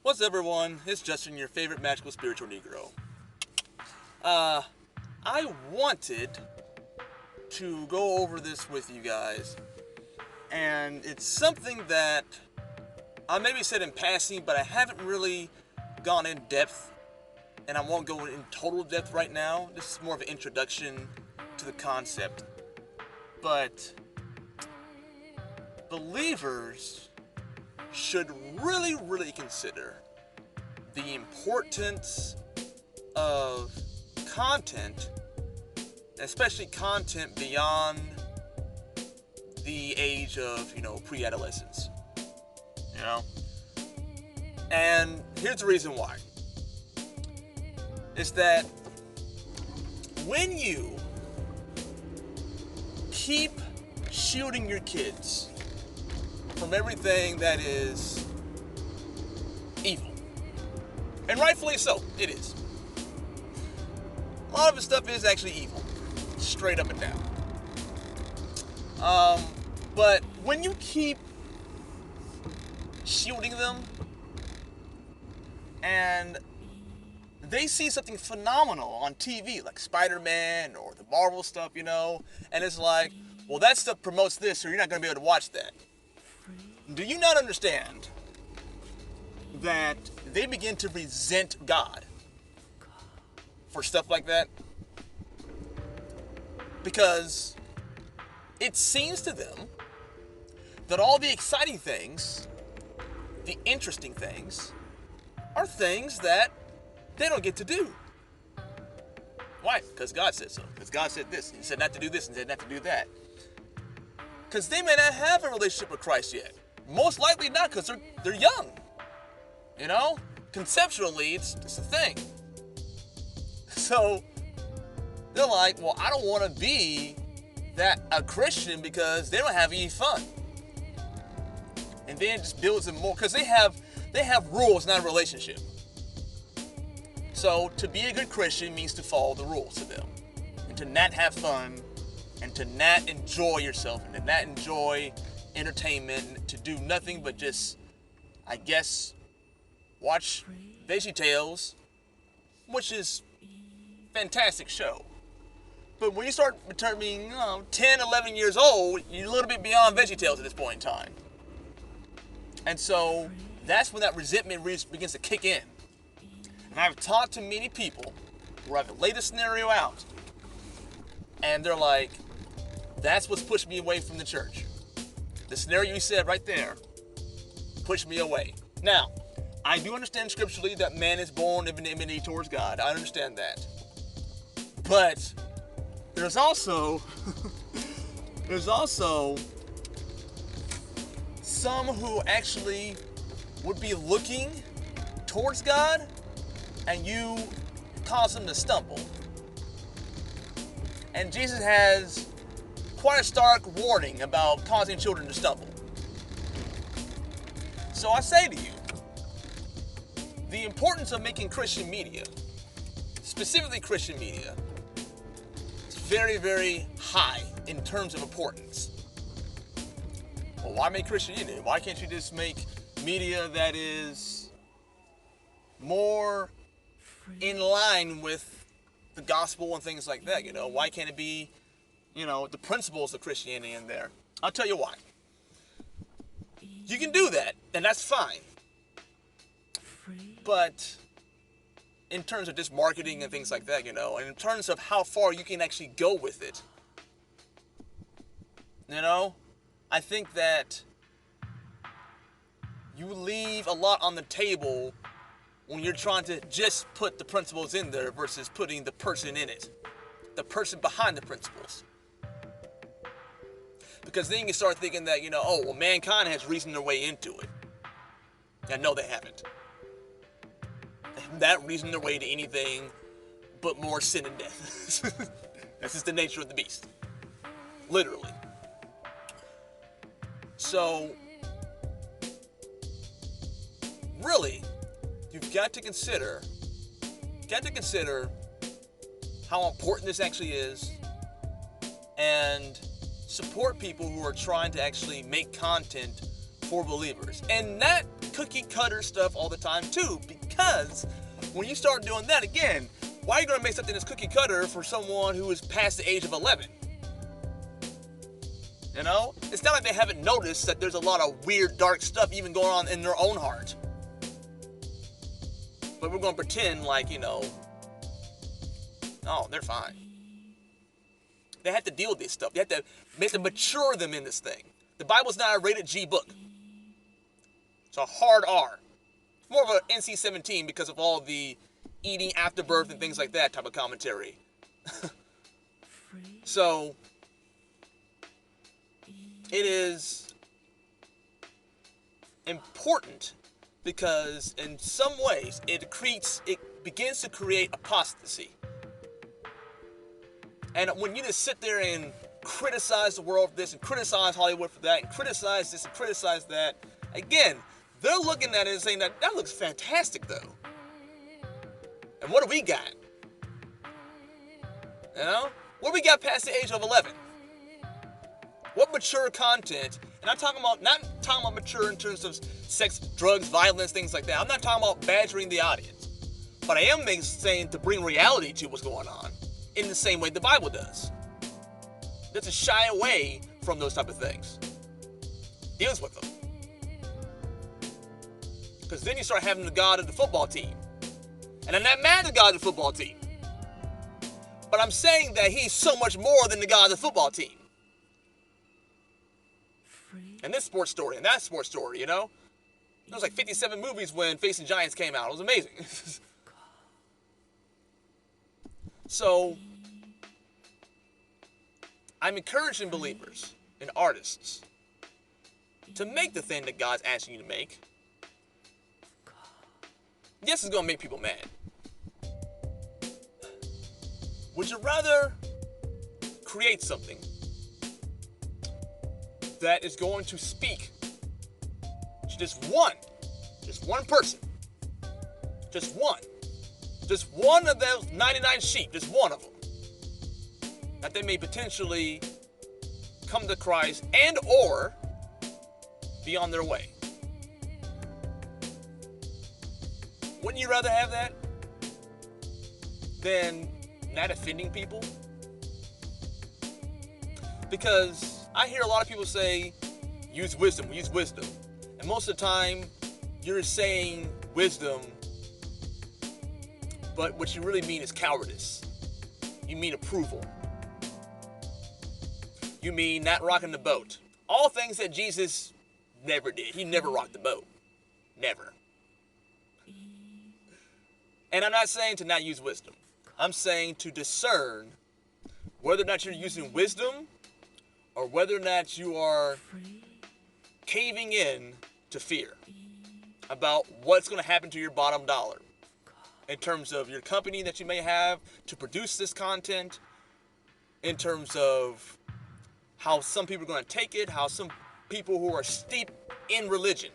What's up, everyone? It's Justin, your favorite magical spiritual Negro. I wanted to go over this with you guys, and it's something that I maybe said in passing, but I haven't really gone in depth, and I won't go in total depth right now. This is more of an introduction to the concept. But believers should really consider the importance of content, especially content beyond the age of, pre-adolescence. And here's the reason why. Is that when you keep shielding your kids from everything that is evil, and rightfully so, it is. A lot of the stuff is actually evil, straight up and down. But when you keep shielding them, and they see something phenomenal on TV, like Spider-Man or the Marvel stuff, and it's like, well, that stuff promotes this, so you're not going to be able to watch that. Do you not understand that they begin to resent God for stuff like that? Because it seems to them that all the exciting things, the interesting things, are things that they don't get to do. Why? Because God said so. Because God said this. He said not to do this and said not to do that. Because they may not have a relationship with Christ yet. Most likely not, because they're young. Conceptually, it's a thing. So they're like, well, I don't want to be a Christian because they don't have any fun. And then it just builds them more, because they have rules, not a relationship. So to be a good Christian means to follow the rules to them, and to not have fun, and to not enjoy yourself, and to not enjoy entertainment, and to do nothing but just, I guess, watch VeggieTales, which is a fantastic show. But when you start turning 10, 11 years old, you're a little bit beyond VeggieTales at this point in time. And so that's when that resentment begins to kick in. And I've talked to many people where I've laid a scenario out, and they're like, that's what's pushed me away from the church. The scenario you said right there pushed me away. Now, I do understand scripturally that man is born in enmity towards God. I understand that. But there's also some who actually would be looking towards God, and you cause them to stumble. And Jesus has quite a stark warning about causing children to stumble. So I say to you, the importance of making Christian media, specifically Christian media, is very high in terms of importance. Well, why make Christian media? Why can't you just make media that is more in line with the gospel and things like that? Why can't it be, the principles of Christianity in there? I'll tell you why. You can do that, and that's fine. But in terms of just marketing and things like that, and in terms of how far you can actually go with it, I think that you leave a lot on the table when you're trying to just put the principles in there versus putting the person in it, the person behind the principles. Because then you can start thinking that, mankind has reasoned their way into it. And no, they haven't. They have not reasoned their way to anything but more sin and death. That's just the nature of the beast. Literally. So, really, you've got to consider how important this actually is, and support people who are trying to actually make content for believers. And not cookie cutter stuff all the time too, because when you start doing that again, why are you going to make something that's cookie cutter for someone who is past the age of 11? You know? It's not like they haven't noticed that there's a lot of weird, dark stuff even going on in their own heart. But we're going to pretend like, oh, they're fine. They have to deal with this stuff. They have to mature them in this thing. The Bible's not a rated G book. It's a hard R. It's more of an NC-17 because of all the eating after birth and things like that type of commentary. So, it is important because in some ways it begins to create apostasy. And when you just sit there and criticize the world for this and criticize Hollywood for that and criticize this and criticize that, again, they're looking at it and saying that looks fantastic though. And what do we got? You know? What do we got past the age of 11? What mature content? And I'm talking about, not talking about mature in terms of sex, drugs, violence, things like that. I'm not talking about badgering the audience. But I am saying to bring reality to what's going on in the same way the Bible does. That's to shy away from those type of things. Deals with them. Because then you start having the God of the football team. And I'm not mad at the God of the football team. But I'm saying that he's so much more than the God of the football team. And this sports story and that sports story, There was like 57 movies when Facing Giants came out. It was amazing. So, I'm encouraging believers and artists to make the thing that God's asking you to make. Yes, it's going to make people mad. Would you rather create something that is going to speak to just one person, just one of those 99 sheep, just one of them, that they may potentially come to Christ and or be on their way? Wouldn't you rather have that than not offending people? Because I hear a lot of people say, use wisdom. And most of the time, you're saying wisdom, but what you really mean is cowardice. You mean approval. You mean not rocking the boat. All things that Jesus never did. He never rocked the boat. Never. And I'm not saying to not use wisdom. I'm saying to discern whether or not you're using wisdom or whether or not you are caving in to fear about what's going to happen to your bottom dollar in terms of your company that you may have to produce this content, in terms of how some people are going to take it, how some people who are steeped in religion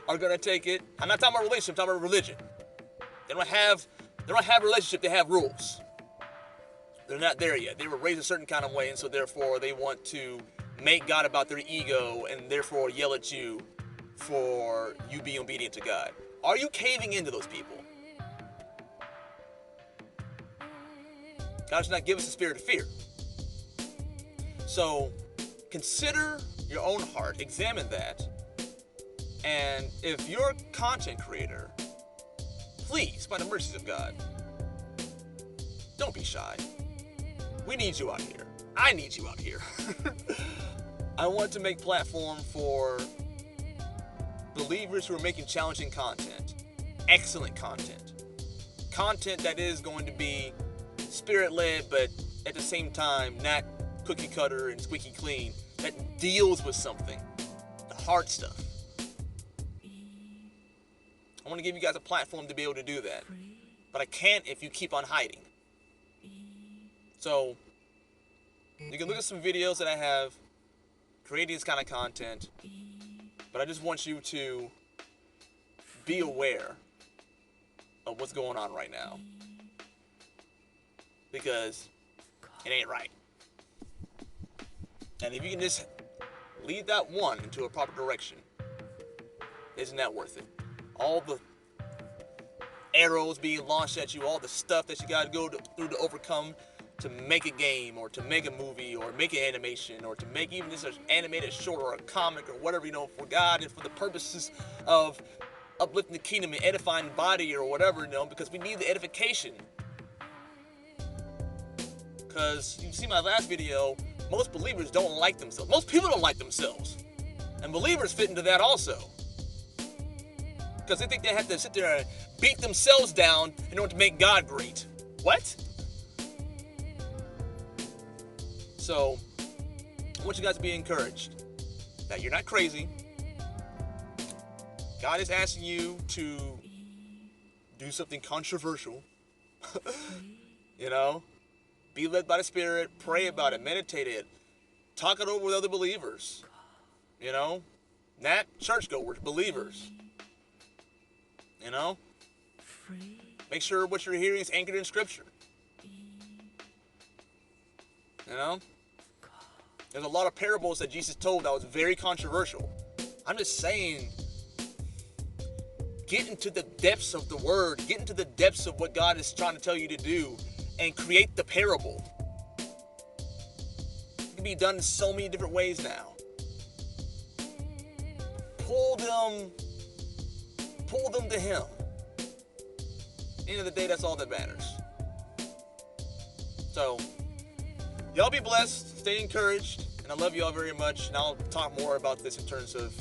are going to take it. I'm not talking about relationship, I'm talking about religion. They don't have a relationship, they have rules. They're not there yet. They were raised a certain kind of way, and so therefore they want to make God about their ego and therefore yell at you for you being obedient to God. Are you caving into those people? God does not give us a spirit of fear. So consider your own heart, examine that, and if you're a content creator, please, by the mercies of God, don't be shy. We need you out here. I need you out here. I want to make platform for believers who are making challenging content, excellent content, content that is going to be spirit-led, but at the same time not cookie cutter and squeaky clean, that deals with something, the hard stuff. I want to give you guys a platform to be able to do that, but I can't if you keep on hiding. So you can look at some videos that I have creating this kind of content, but I just want you to be aware of what's going on right now, because it ain't right. And if you can just lead that one into a proper direction, Isn't that worth it? All the arrows being launched at you, all the stuff that you got to go through to overcome to make a game or to make a movie or make an animation or to make even just an animated short or a comic or whatever, for God and for the purposes of uplifting the kingdom and edifying the body or whatever, because we need the edification. Because you see my last video, most believers don't like themselves. Most people don't like themselves. And believers fit into that also. Because they think they have to sit there and beat themselves down in order to make God great. What? So, I want you guys to be encouraged that you're not crazy. God is asking you to do something controversial. Be led by the Spirit, pray about it, meditate it, talk it over with other believers. Not churchgoers, believers. Make sure what you're hearing is anchored in Scripture. There's a lot of parables that Jesus told that was very controversial. I'm just saying, get into the depths of the Word, get into the depths of what God is trying to tell you to do, and create the parable. It can be done in so many different ways now. Pull them to Him. At the end of the day, that's all that matters. So, y'all be blessed, stay encouraged, and I love y'all very much. And I'll talk more about this in terms of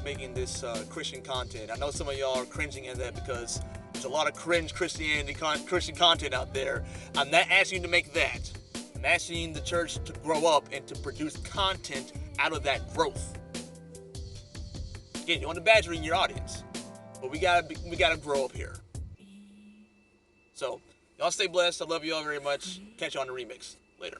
making this Christian content. I know some of y'all are cringing at that because there's a lot of cringe Christian content out there. I'm not asking you to make that. I'm asking the church to grow up and to produce content out of that growth. Again, you want to badger in your audience, but we gotta grow up here. So, y'all stay blessed. I love you all very much. Catch you on the remix later.